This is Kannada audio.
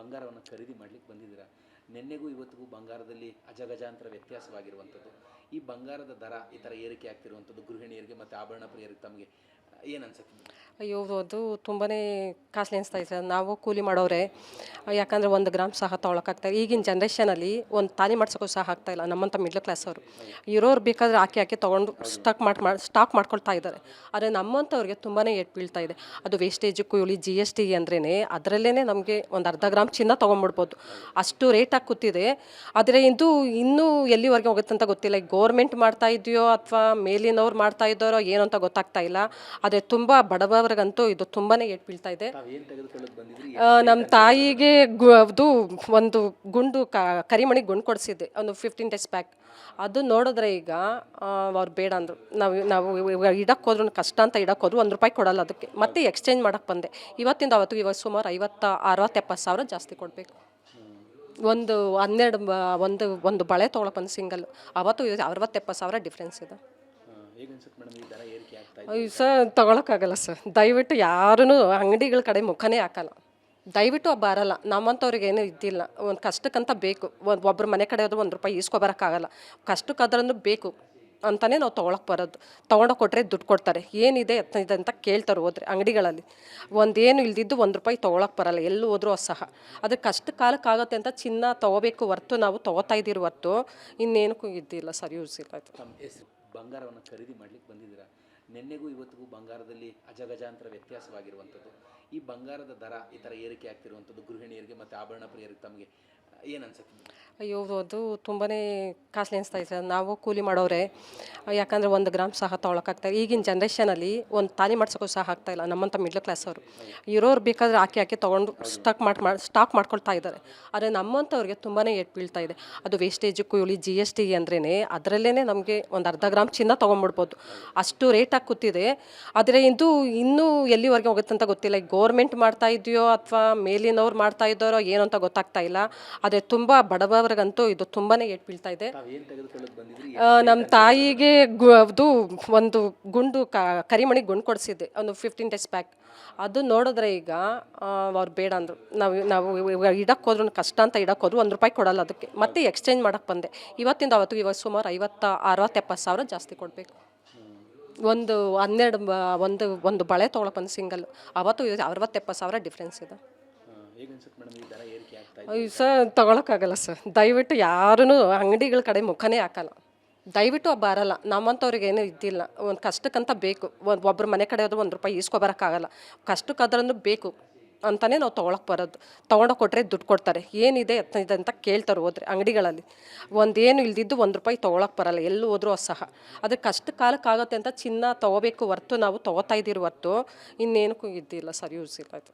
ಬಂಗಾರವನ್ನು ಖರೀದಿ ಮಾಡಲಿಕ್ಕೆ ಬಂದಿದ್ದೀರಾ. ನಿನ್ನೆಗೂ ಇವತ್ತಿಗೂ ಬಂಗಾರದಲ್ಲಿ ಅಜಗಜಾಂತರ ವ್ಯತ್ಯಾಸವಾಗಿರುವಂಥದ್ದು. ಈ ಬಂಗಾರದ ದರ ಈ ಥರ ಏರಿಕೆ ಆಗ್ತಿರುವಂಥದ್ದು ಗೃಹಿಣಿಯರಿಗೆ ಮತ್ತು ಆಭರಣ ಪ್ರಿಯರಿಗೆ ತಮಗೆ ಏನು ಅನ್ಸುತ್ತೆ? ಅಯ್ಯೋ, ಅದು ತುಂಬಾ ಕಾಸ್ಟ್ಲಿ ಅನಿಸ್ತಾ ಇದೆ ಸರ್. ನಾವು ಕೂಲಿ ಮಾಡೋರೆ, ಯಾಕಂದರೆ 1 ಗ್ರಾಮ್ ಸಹ ತೊಗೊಳಕ್ಕಾಗ್ತಾಯಿಲ್ಲ. ಈಗಿನ ಜನ್ರೇಷನಲ್ಲಿ ಒಂದು ತಾಲಿ ಮಾಡ್ಸೋಕ್ಕೂ ಸಹ ಆಗ್ತಾಯಿಲ್ಲ. ನಮ್ಮಂಥ ಮಿಡ್ಲ್ ಕ್ಲಾಸ್ ಅವರು ಇರೋರು ಬೇಕಾದರೆ ಹಾಕಿ ತೊಗೊಂಡು ಸ್ಟಾಕ್ ಮಾಡ್ಕೊಳ್ತಾ ಇದ್ದಾರೆ. ಆದರೆ ನಮ್ಮಂಥವ್ರಿಗೆ ತುಂಬಾ ಏಟ್ ಬೀಳ್ತಾ ಇದೆ. ಅದು ವೇಸ್ಟೇಜು ಕೂಲಿ GST ಅಂದ್ರೇ ಅದರಲ್ಲೇ ನಮಗೆ ಒಂದು ಅರ್ಧ ಗ್ರಾಮ್ ಚಿನ್ನ ತೊಗೊಂಡ್ಬಿಡ್ಬೋದು, ಅಷ್ಟು ರೇಟಾಗಿ ಕೂತಿದೆ. ಆದರೆ ಇದು ಇನ್ನೂ ಎಲ್ಲಿವರೆಗೆ ಹೋಗುತ್ತೆ ಅಂತ ಗೊತ್ತಿಲ್ಲ. ಈಗ ಗೋರ್ಮೆಂಟ್ ಮಾಡ್ತಾ ಇದೆಯೋ ಅಥವಾ ಮೇಲಿನವ್ರು ಮಾಡ್ತಾ ಇದ್ದಾರೋ ಏನು ಅಂತ ಗೊತ್ತಾಗ್ತಾ ಇಲ್ಲ. ಆದರೆ ತುಂಬ ಬಡವರಿಗಂತೂ ಇದು ತುಂಬಾ ಏಟ್ ಬೀಳ್ತಾ ಇದೆ. ಏನು ತೆಗೆದುಕೊಳ್ಳೋಕೆ ಬಂದಿದ್ರಿ? ನಮ್ಮ ತಾಯಿಗೆ ಅದು ಒಂದು ಕರಿಮಣಿ ಗುಂಡು ಕೊಡಿಸಿದ್ದೆ ಒಂದು 15 days ಬ್ಯಾಕ್. ಅದು ನೋಡಿದ್ರೆ ಈಗ ಅವ್ರು ಬೇಡ ಅಂದರು. ನಾವು ಇಡಕ್ಕೆ ಹೋದ್ರೂ ಕಷ್ಟ ಅಂತ ಇಡಕ್ಕೆ ಹೋದ್ರು ₹1 ಕೊಡಲ್ಲ ಅದಕ್ಕೆ. ಮತ್ತೆ ಎಕ್ಸ್ಚೇಂಜ್ ಮಾಡೋಕ್ಕೆ ಬಂದೆ. ಇವತ್ತಿಂದ ಅವತ್ತಿಗೆ ಇವಾಗ ಸುಮಾರು 50-60-70 ಸಾವಿರ ಜಾಸ್ತಿ ಕೊಡಬೇಕು. ಒಂದು 12 ಒಂದು ಬಳೆ ತೊಗೊಳಕ್ಕೆ ಬಂದು ಸಿಂಗಲ್, ಅವತ್ತು 60-70 ಸಾವಿರ ಡಿಫ್ರೆನ್ಸ್ ಇದೆ. ಹೇಗೆ ಅನ್ಸುತ್ತೆ ಮೇಡಮ್ ಈ ದರ ಏರಿಕೆ ಆಗ್ತಾ ಇದೆ? ಅಯ್ಯೋ ಸರ್, ತೊಗೊಳಕ್ಕಾಗಲ್ಲ ಸರ್. ದಯವಿಟ್ಟು ಯಾರೂ ಅಂಗಡಿಗಳ ಕಡೆ ಮುಖನೇ ಹಾಕಲ್ಲ. ದಯವಿಟ್ಟು ಬರಲ್ಲ. ನಮ್ಮಂಥವ್ರಿಗೆ ಏನೂ ಇದ್ದಿಲ್ಲ. ಒಂದು ಕಷ್ಟಕ್ಕಂತ ಬೇಕು. ಒಬ್ಬರು ಮನೆ ಕಡೆ ಹೋದ್ರೆ ₹1 ಈಸ್ಕೊಬರೋಕ್ಕಾಗಲ್ಲ. ಕಷ್ಟಕ್ಕಾದ್ರೂ ಬೇಕು ಅಂತಲೇ ನಾವು ತೊಗೊಳಕ್ಕೆ ಬರೋದು. ತೊಗೊಂಡೋಗಿ ಕೊಟ್ಟರೆ ದುಡ್ಡು ಕೊಡ್ತಾರೆ. ಏನಿದೆ ಇದೆ ಅಂತ ಕೇಳ್ತಾರೆ ಹೋದ್ರೆ ಅಂಗಡಿಗಳಲ್ಲಿ. ಒಂದೇನು ಇಲ್ದಿದ್ದು ₹1 ತೊಗೊಳಕ್ಕೆ ಬರಲ್ಲ ಎಲ್ಲೂ ಹೋದ್ರೂ ಸಹ. ಅದು ಕಷ್ಟ ಕಾಲಕ್ಕಾಗುತ್ತೆ ಅಂತ ಚಿನ್ನ ತೊಗೋಬೇಕು ಹೊರ್ತು ನಾವು ತೊಗೋತಾ ಇದ್ದೀರಿ ಹೊರ್ತು ಇನ್ನೇನಕ್ಕೂ ಇದ್ದಿಲ್ಲ ಸರ್, ಯೂಸ್ ಇಲ್ಲ. ಆಯಿತು. ತಮ್ಮ ಹೆಸರು? ಬಂಗಾರವನ್ನು ಖರೀದಿ ಮಾಡಲಿಕ್ಕೆ ಬಂದಿದ್ದೀರಾ. ನಿನ್ನೆಗೂ ಇವತ್ತಿಗೂ ಬಂಗಾರದಲ್ಲಿ ಅಜಗಜಾಂತರ ವ್ಯತ್ಯಾಸವಾಗಿರುವಂಥದ್ದು. ಈ ಬಂಗಾರದ ದರ ಈ ಥರ ಏರಿಕೆ ಆಗ್ತಿರುವಂಥದ್ದು ಗೃಹಿಣಿಯರಿಗೆ ಮತ್ತು ಆಭರಣ ಪ್ರಿಯರಿಗೆ ತಮಗೆ ಏನು ಅನ್ಸುತ್ತೆ? ಅಯ್ಯೋ, ಅದು ತುಂಬಾ ಕಾಸ್ಟ್ಲಿ ಅನಿಸ್ತಾ ಇದೆ ಸರ್. ನಾವು ಕೂಲಿ ಮಾಡೋರೆ, ಯಾಕಂದರೆ 1 ಗ್ರಾಮ್ ಸಹ ತೊಗೊಳಕ್ಕಾಗ್ತಾಯಿಲ್ಲ. ಈಗಿನ ಜನ್ರೇಷನಲ್ಲಿ ಒಂದು ತಾಲಿ ಮಾಡ್ಸೋಕ್ಕೂ ಸಹ ಆಗ್ತಾಯಿಲ್ಲ. ನಮ್ಮಂಥ ಮಿಡ್ಲ್ ಕ್ಲಾಸ್ ಅವರು ಇರೋರು ಬೇಕಾದರೆ ಹಾಕಿ ತೊಗೊಂಡು ಸ್ಟಾಕ್ ಮಾಡ್ಕೊಳ್ತಾ ಇದ್ದಾರೆ. ಆದರೆ ನಮ್ಮಂಥವ್ರಿಗೆ ತುಂಬಾ ಏಟ್ ಬೀಳ್ತಾ ಇದೆ. ಅದು ವೇಸ್ಟೇಜು ಕೂಲಿ GST ಅಂದ್ರೇ ಅದರಲ್ಲೇ ನಮಗೆ ಒಂದು ಅರ್ಧ ಗ್ರಾಮ್ ಚಿನ್ನ ತೊಗೊಂಡ್ಬಿಡ್ಬೋದು, ಅಷ್ಟು ರೇಟಾಗಿ ಕೂತಿದೆ. ಆದರೆ ಇದು ಇನ್ನೂ ಎಲ್ಲಿವರೆಗೆ ಹೋಗುತ್ತೆ ಅಂತ ಗೊತ್ತಿಲ್ಲ. ಈಗ ಗೋರ್ಮೆಂಟ್ ಮಾಡ್ತಾ ಇದೆಯೋ ಅಥವಾ ಮೇಲಿನವ್ರು ಮಾಡ್ತಾ ಇದ್ದಾರೋ ಏನು ಅಂತ ಗೊತ್ತಾಗ್ತಾ ಇಲ್ಲ. ಆದರೆ ತುಂಬ ಬಡವರಿಗಂತೂ ಇದು ತುಂಬಾ ಏಟ್ ಬೀಳ್ತಾ ಇದೆ. ಏನು ತೆಗೆದುಕೊಳ್ಳೋಕೆ ಬಂದಿದ್ರಿ? ನಮ್ಮ ತಾಯಿಗೆ ಅದು ಒಂದು ಕರಿಮಣಿ ಗುಂಡು ಕೊಡಿಸಿದ್ದೆ ಒಂದು 15 days ಬ್ಯಾಕ್. ಅದು ನೋಡಿದ್ರೆ ಈಗ ಅವ್ರು ಬೇಡ ಅಂದರು. ನಾವು ಇಡಕ್ಕೆ ಹೋದ್ರೂ ಕಷ್ಟ ಅಂತ ಇಡಕ್ಕೆ ಹೋದ್ರು ₹1 ಕೊಡಲ್ಲ ಅದಕ್ಕೆ. ಮತ್ತೆ ಎಕ್ಸ್ಚೇಂಜ್ ಮಾಡೋಕ್ಕೆ ಬಂದೆ. ಇವತ್ತಿಂದ ಅವತ್ತಿಗೆ ಇವಾಗ ಸುಮಾರು 50-60-70 ಸಾವಿರ ಜಾಸ್ತಿ ಕೊಡಬೇಕು. ಒಂದು ಒಂದು ಬಳೆ ತೊಗೊಳಕ್ಕೆ ಬಂದು ಸಿಂಗಲ್, ಅವತ್ತು 60-70 ಸಾವಿರ ಡಿಫ್ರೆನ್ಸ್ ಇದೆ. ಹೇಗೆ ಅನ್ಸುತ್ತೆ ಮೇಡಮ್ ಈ ದರ ಏರಿಕೆ ಆಗ್ತಾ ಇದೆ? ಅಯ್ಯೋ ಸರ್, ತೊಗೊಳಕ್ಕಾಗಲ್ಲ ಸರ್. ದಯವಿಟ್ಟು ಯಾರೂ ಅಂಗಡಿಗಳ ಕಡೆ ಮುಖನೇ ಹಾಕಲ್ಲ. ದಯವಿಟ್ಟು ಬರಲ್ಲ. ನಮ್ಮಂಥವ್ರಿಗೆ ಏನೂ ಇದ್ದಿಲ್ಲ. ಒಂದು ಕಷ್ಟಕ್ಕಂತ ಬೇಕು. ಒಬ್ಬರು ಮನೆ ಕಡೆ ಹೋದ್ರೆ ₹1 ಈಸ್ಕೊಬರೋಕ್ಕಾಗಲ್ಲ. ಕಷ್ಟಕ್ಕಾದ್ರೂ ಬೇಕು ಅಂತಲೇ ನಾವು ತೊಗೊಳಕ್ಕೆ ಬರೋದು. ತೊಗೊಂಡೋಗಿ ಕೊಟ್ಟರೆ ದುಡ್ಡು ಕೊಡ್ತಾರೆ. ಏನಿದೆ ಇದೆ ಅಂತ ಕೇಳ್ತಾರೆ ಹೋದ್ರೆ ಅಂಗಡಿಗಳಲ್ಲಿ. ಒಂದೇನು ಇಲ್ದಿದ್ದು ₹1 ತೊಗೊಳಕ್ಕೆ ಬರಲ್ಲ ಎಲ್ಲೂ ಹೋದ್ರೂ ಸಹ. ಅದು ಕಷ್ಟ ಕಾಲಕ್ಕಾಗುತ್ತೆ ಅಂತ ಚಿನ್ನ ತೊಗೋಬೇಕು ಹೊರ್ತು ನಾವು ತೊಗೋತಾ ಇದ್ದೀರಿ ಹೊರ್ತು ಇನ್ನೇನಕ್ಕೂ ಇದ್ದಿಲ್ಲ ಸರ್, ಯೂಸ್ ಇಲ್ಲ. ಆಯಿತು.